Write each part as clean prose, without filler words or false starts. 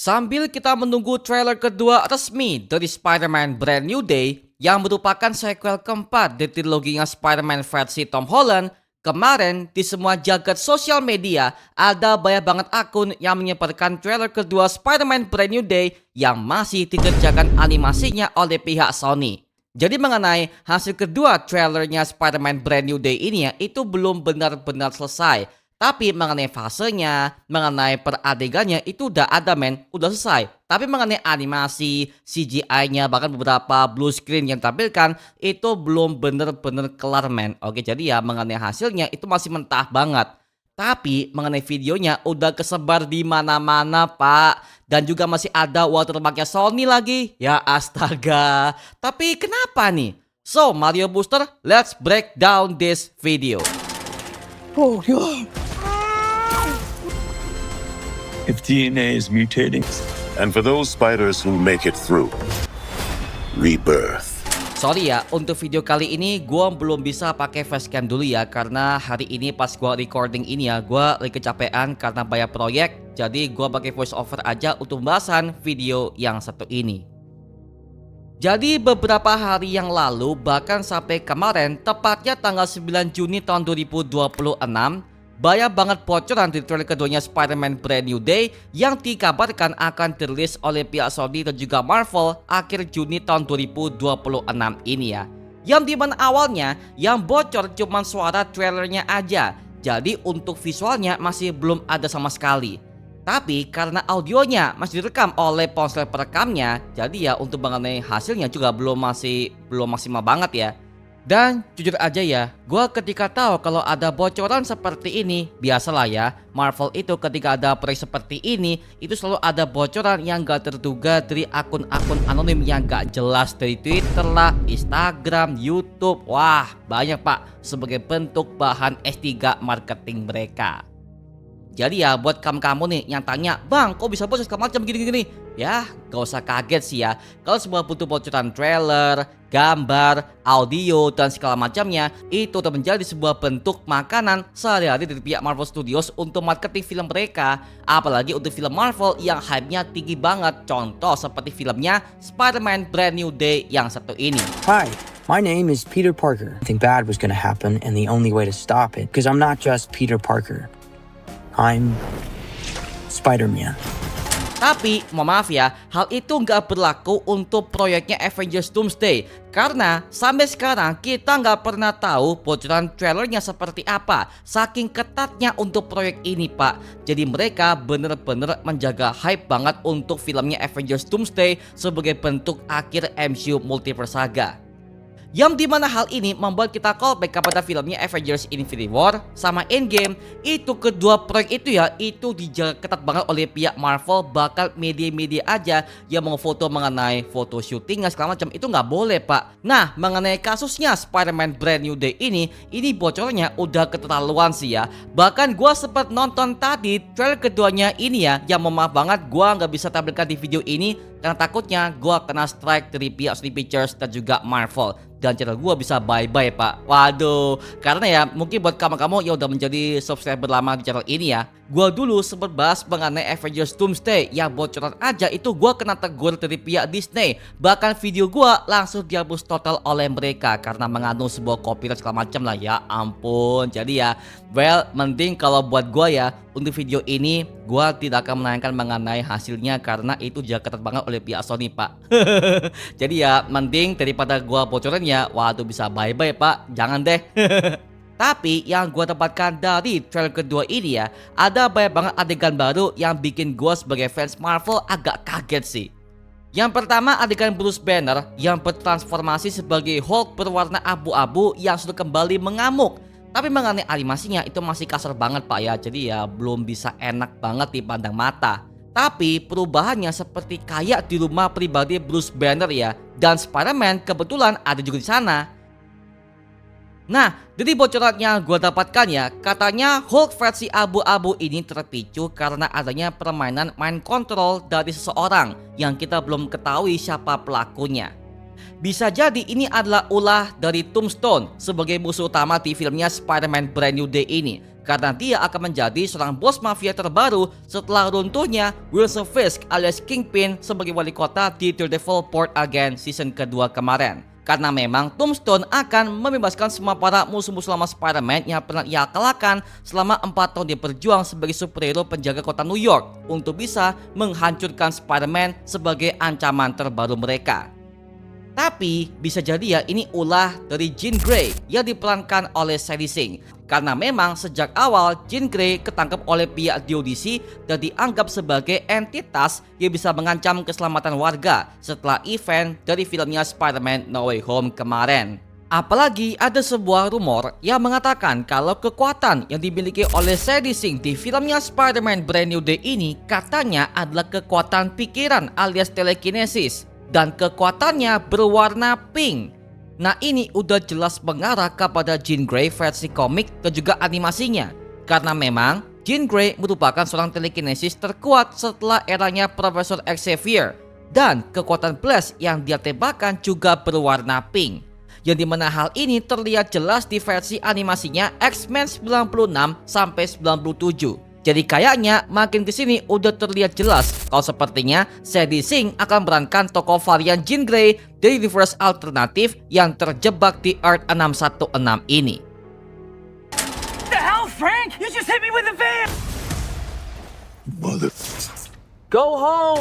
Sambil kita menunggu trailer kedua resmi dari Spider-Man Brand New Day yang merupakan sequel keempat dari triloginya Spider-Man versi Tom Holland, kemarin di semua jagat sosial media ada banyak banget akun yang menyebarkan trailer kedua Spider-Man Brand New Day yang masih dikerjakan animasinya oleh pihak Sony. Jadi mengenai hasil kedua trailernya Spider-Man Brand New Day ini ya, itu belum benar-benar selesai. Tapi mengenai fasenya, mengenai peradegannya itu udah ada men, udah selesai. Tapi mengenai animasi, CGI-nya, bahkan beberapa blue screen yang ditampilkan itu belum bener-bener kelar men. Oke, jadi ya mengenai hasilnya itu masih mentah banget. Tapi mengenai videonya udah kesebar di mana-mana pak. Dan juga masih ada watermarknya Sony lagi. Ya astaga. Tapi kenapa nih? So Mario Booster, let's break down this video. Oh God. If DNA is mutating. And for those spiders who make it through, rebirth. Sorry ya, untuk video kali ini gue belum bisa pakai facecam dulu ya. Karena hari ini pas gue recording ini ya, gue lagi kecapean karena banyak proyek. Jadi gue pakai voice over aja untuk pembahasan video yang satu ini. Jadi beberapa hari yang lalu, bahkan sampai kemarin, tepatnya tanggal 9 Juni tahun 2026, banyak banget bocoran di trailer keduanya Spider-Man Brand New Day yang dikabarkan akan dirilis oleh pihak Sony dan juga Marvel akhir Juni tahun 2026 ini ya. Yang dimana awalnya yang bocor cuma suara trailernya aja, jadi untuk visualnya masih belum ada sama sekali. Tapi karena audionya masih direkam oleh ponsel perekamnya, jadi ya untuk mengenai hasilnya juga belum maksimal banget ya. Dan jujur aja ya, gue ketika tahu kalau ada bocoran seperti ini, biasalah ya, Marvel itu ketika ada proyek seperti ini, itu selalu ada bocoran yang gak terduga dari akun-akun anonim yang gak jelas dari Twitter lah, Instagram, YouTube, wah banyak pak, sebagai bentuk bahan S3 marketing mereka. Jadi ya buat kamu nih yang tanya, bang kok bisa bocor segala macam gini-gini, ya gak usah kaget sih ya. Kalau semua butuh bocoran trailer, gambar, audio dan segala macamnya, itu udah menjadi sebuah bentuk makanan sehari-hari dari pihak Marvel Studios untuk marketing film mereka. Apalagi untuk film Marvel yang hype-nya tinggi banget, contoh seperti filmnya Spider-Man Brand New Day yang satu ini. Hi, my name is Peter Parker. I think bad was gonna happen and the only way to stop it, because I'm not just Peter Parker. I'm Spider-Man. Tapi, mohon maaf ya, hal itu nggak berlaku untuk proyeknya Avengers Doomsday. Karena sampai sekarang kita nggak pernah tahu bocoran trailernya seperti apa. Saking ketatnya untuk proyek ini pak. Jadi mereka bener-bener menjaga hype banget untuk filmnya Avengers Doomsday sebagai bentuk akhir MCU Multiverse Saga. Yang dimana hal ini membuat kita callback kepada filmnya Avengers Infinity War sama Endgame. Itu kedua proyek itu ya, itu dijaga ketat banget oleh pihak Marvel. Bakal media-media aja yang mau foto mengenai foto syutingnya segala macam itu nggak boleh pak. Nah mengenai kasusnya Spider-Man Brand New Day ini bocornya udah keterlaluan sih ya. Bahkan gua sempat nonton tadi trailer keduanya ini ya, yang maaf banget gua nggak bisa tampilkan di video ini karena takutnya gua kena strike dari pihak Sony Pictures dan juga Marvel. Dan channel gue bisa bye-bye pak. Waduh, karena ya mungkin buat kamu-kamu yang udah menjadi subscriber lama di channel ini ya, gue dulu sempat bahas mengenai Avengers Doomsday yang bocoran aja itu gue kena tegur dari pihak Disney. Bahkan video gue langsung dihapus total oleh mereka karena mengandung sebuah copyright segala macam lah ya ampun. Jadi ya, well mending kalau buat gue ya, untuk video ini gue tidak akan menayangkan mengenai hasilnya karena itu juga ketat banget oleh pihak Sony pak. Jadi ya mending daripada gue bocorannya, waduh bisa bye-bye pak, jangan deh. Tapi yang gue dapatkan dari trailer kedua ini ya, ada banyak banget adegan baru yang bikin gue sebagai fans Marvel agak kaget sih. Yang pertama adegan Bruce Banner yang bertransformasi sebagai Hulk berwarna abu-abu yang sudah kembali mengamuk. Tapi mengenai animasinya itu masih kasar banget pak ya, jadi ya belum bisa enak banget dipandang mata. Tapi perubahannya seperti kayak di rumah pribadi Bruce Banner ya, dan Spider-Man kebetulan ada juga di sana. Nah, dari bocoran yang gue dapatkan ya, katanya Hulk versi abu-abu ini terpicu karena adanya permainan mind control dari seseorang yang kita belum ketahui siapa pelakunya. Bisa jadi ini adalah ulah dari Tombstone sebagai musuh utama di filmnya Spider-Man Brand New Day ini, karena dia akan menjadi seorang bos mafia terbaru setelah runtuhnya Wilson Fisk alias Kingpin sebagai wali kota di Daredevil Born Again season kedua kemarin. Karena memang Tombstone akan membebaskan semua para musuh-musuh lama Spider-Man yang pernah ia kalahkan selama 4 tahun dia berjuang sebagai superhero penjaga kota New York untuk bisa menghancurkan Spider-Man sebagai ancaman terbaru mereka. Tapi bisa jadi ya ini ulah dari Jean Grey yang diperankan oleh Sadie Sink. Karena memang sejak awal Jean Grey ketangkep oleh pihak DODC dan dianggap sebagai entitas yang bisa mengancam keselamatan warga setelah event dari filmnya Spider-Man No Way Home kemarin. Apalagi ada sebuah rumor yang mengatakan kalau kekuatan yang dimiliki oleh Sadie Sink di filmnya Spider-Man Brand New Day ini katanya adalah kekuatan pikiran alias telekinesis. Dan kekuatannya berwarna pink. Nah ini udah jelas mengarah kepada Jean Grey versi komik dan juga animasinya. Karena memang Jean Grey merupakan seorang telekinesis terkuat setelah eranya Profesor Xavier. Dan kekuatan blast yang dia tembakkan juga berwarna pink. Yang dimana hal ini terlihat jelas di versi animasinya X-Men 96 sampai 97. Jadi kayaknya makin kesini udah terlihat jelas kalau sepertinya Sadie Sink akan memerankan tokoh varian Jean Grey dari universe alternatif yang terjebak di Earth 616 ini. The hell, Frank? You just hit me with a van! Mother. Go home!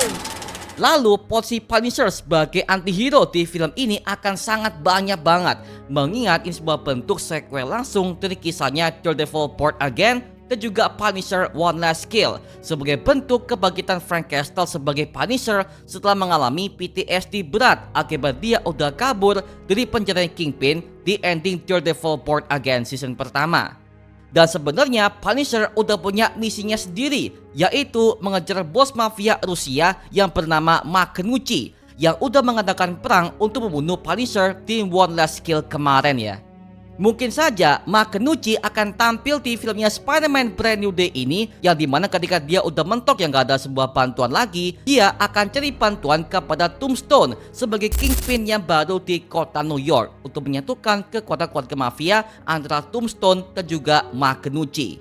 Lalu porsi Punisher sebagai antihero di film ini akan sangat banyak banget, mengingat ini sebuah bentuk sequel langsung dari kisahnya Daredevil Born Again dan juga Punisher One Last Kill sebagai bentuk kebangkitan Frank Castle sebagai Punisher setelah mengalami PTSD berat akibat dia udah kabur dari penjara Kingpin di ending Daredevil Born Again season pertama. Dan sebenarnya Punisher udah punya misinya sendiri, yaitu mengejar bos mafia Rusia yang bernama Makhnuchi yang udah mengadakan perang untuk membunuh Punisher di One Last Kill kemarin ya. Mungkin saja Makhnuchi akan tampil di filmnya Spider-Man Brand New Day ini, yang dimana ketika dia udah mentok yang gak ada sebuah bantuan lagi, dia akan cari bantuan kepada Tombstone sebagai Kingpin yang baru di kota New York untuk menyatukan kekuatan keluarga mafia antara Tombstone dan juga Makhnuchi.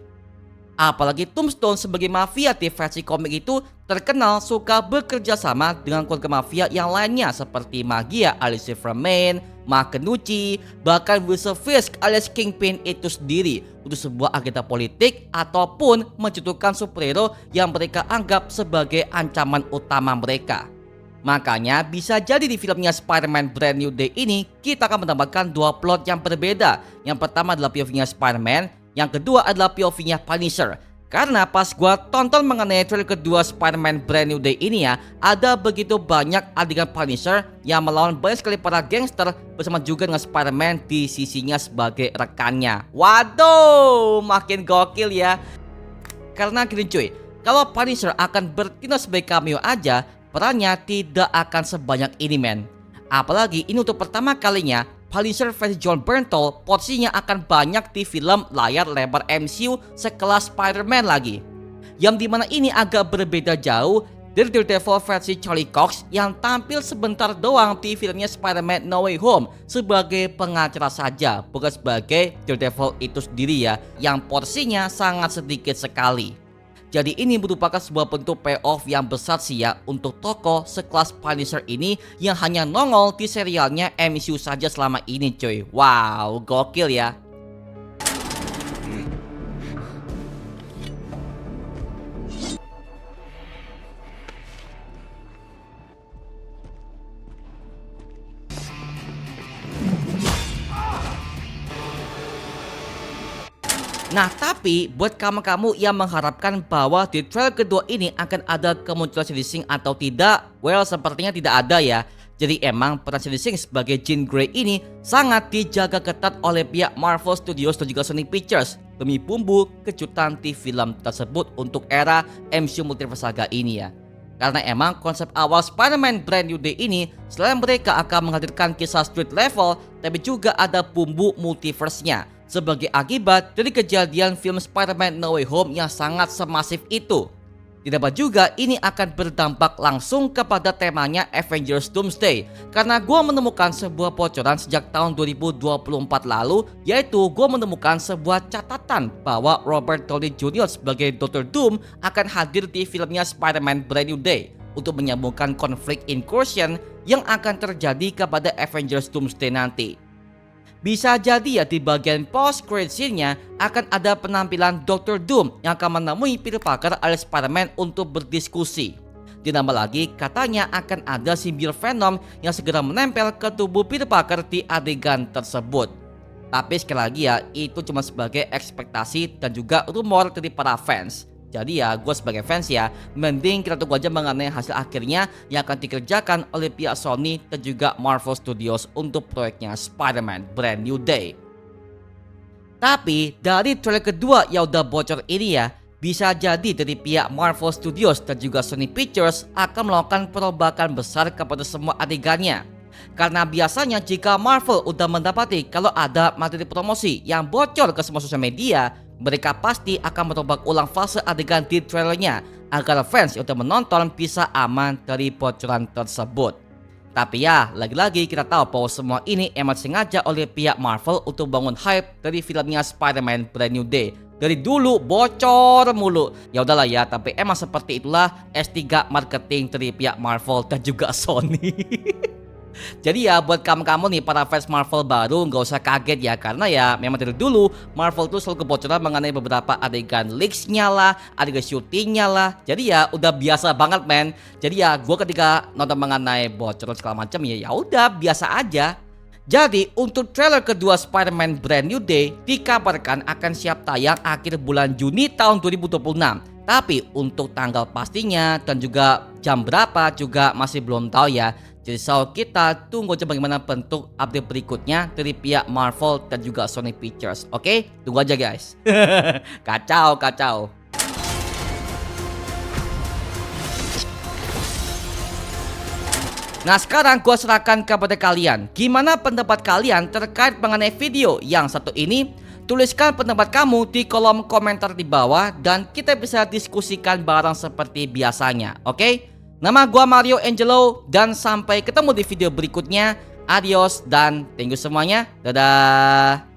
Apalagi Tombstone sebagai mafia di versi komik itu terkenal suka bekerja sama dengan keluarga mafia yang lainnya seperti Magia alias Superman, Makhnuchi, bahkan Wilson Fisk alias Kingpin itu sendiri untuk sebuah agenda politik ataupun menjatuhkan superhero yang mereka anggap sebagai ancaman utama mereka. Makanya bisa jadi di filmnya Spider-Man Brand New Day ini kita akan mendapatkan dua plot yang berbeda. Yang pertama adalah POV-nya Spider-Man, yang kedua adalah POV-nya Punisher. Karena pas gua tonton mengenai trailer kedua Spider-Man Brand New Day ini ya, ada begitu banyak adegan Punisher yang melawan banyak sekali para gangster bersama juga dengan Spider-Man di sisinya sebagai rekannya. Waduh, makin gokil ya. Karena gini cuy, kalau Punisher akan bertindak sebagai cameo aja, perannya tidak akan sebanyak ini men. Apalagi ini untuk pertama kalinya Punisher versi John Bernthal porsinya akan banyak di film layar lebar MCU sekelas Spider-Man lagi. Yang dimana ini agak berbeda jauh dari Daredevil versi Charlie Cox yang tampil sebentar doang di filmnya Spider-Man No Way Home sebagai pengacara saja, bukan sebagai Daredevil itu sendiri ya, yang porsinya sangat sedikit sekali. Jadi ini merupakan sebuah bentuk payoff yang besar sih ya untuk tokoh sekelas Punisher ini yang hanya nongol di serialnya MCU saja selama ini cuy. Wow, gokil ya. Nah tapi buat kamu-kamu yang mengharapkan bahwa di trailer kedua ini akan ada kemunculan Sadie Sink atau tidak, well sepertinya tidak ada ya. Jadi emang peran Sadie Sink sebagai Jean Grey ini sangat dijaga ketat oleh pihak Marvel Studios dan juga Sony Pictures demi bumbu kejutan di film tersebut untuk era MCU Multiverse Saga ini ya. Karena emang konsep awal Spider-Man Brand New Day ini selain mereka akan menghadirkan kisah street level, tapi juga ada bumbu multiverse-nya sebagai akibat dari kejadian film Spider-Man No Way Home yang sangat semasif itu. Ditambah juga ini akan berdampak langsung kepada temanya Avengers Doomsday, karena gue menemukan sebuah bocoran sejak tahun 2024 lalu, yaitu gue menemukan sebuah catatan bahwa Robert Downey Jr. sebagai Dr. Doom akan hadir di filmnya Spider-Man Brand New Day untuk menyambungkan konflik incursion yang akan terjadi kepada Avengers Doomsday nanti. Bisa jadi ya di bagian post credit scene-nya akan ada penampilan Dr. Doom yang akan menemui Peter Parker alias Spider-Man untuk berdiskusi. Ditambah lagi katanya akan ada simbiote Venom yang segera menempel ke tubuh Peter Parker di adegan tersebut. Tapi sekali lagi ya, itu cuma sebagai ekspektasi dan juga rumor dari para fans. Jadi ya gue sebagai fans ya, mending kita tunggu aja mengenai hasil akhirnya yang akan dikerjakan oleh pihak Sony dan juga Marvel Studios untuk proyeknya Spider-Man Brand New Day. Tapi dari trailer kedua yang udah bocor ini ya, bisa jadi dari pihak Marvel Studios dan juga Sony Pictures akan melakukan perombakan besar kepada semua adegannya. Karena biasanya jika Marvel udah mendapati kalau ada materi promosi yang bocor ke semua sosial media, mereka pasti akan merombak ulang fase adegan di trailernya agar fans yang udah menonton bisa aman dari bocoran tersebut. Tapi ya, lagi-lagi kita tahu bahwa semua ini emang sengaja oleh pihak Marvel untuk bangun hype dari filmnya Spider-Man Brand New Day. Dari dulu bocor mulu. Ya udahlah ya, tapi emang seperti itulah S3 marketing dari pihak Marvel dan juga Sony. Jadi ya buat kamu-kamu nih para fans Marvel baru nggak usah kaget ya, karena ya memang dari dulu Marvel tuh selalu kebocoran mengenai beberapa adegan leaks-nya lah, adegan syutingnya lah. Jadi ya udah biasa banget men. Jadi ya gue ketika nonton mengenai bocoran segala macam ya udah biasa aja. Jadi untuk trailer kedua Spider-Man Brand New Day dikabarkan akan siap tayang akhir bulan Juni tahun 2026. Tapi untuk tanggal pastinya dan juga jam berapa juga masih belum tahu ya. Jadi so kita tunggu aja bagaimana bentuk update berikutnya dari pihak Marvel dan juga Sony Pictures. Oke? Tunggu aja guys. Kacau. Nah sekarang gue serahkan kepada kalian. Gimana pendapat kalian terkait mengenai video yang satu ini? Tuliskan pendapat kamu di kolom komentar di bawah dan kita bisa diskusikan bareng seperti biasanya. Oke? Nama gua Mario Angelo dan sampai ketemu di video berikutnya. Adios dan thank you semuanya. Dadah.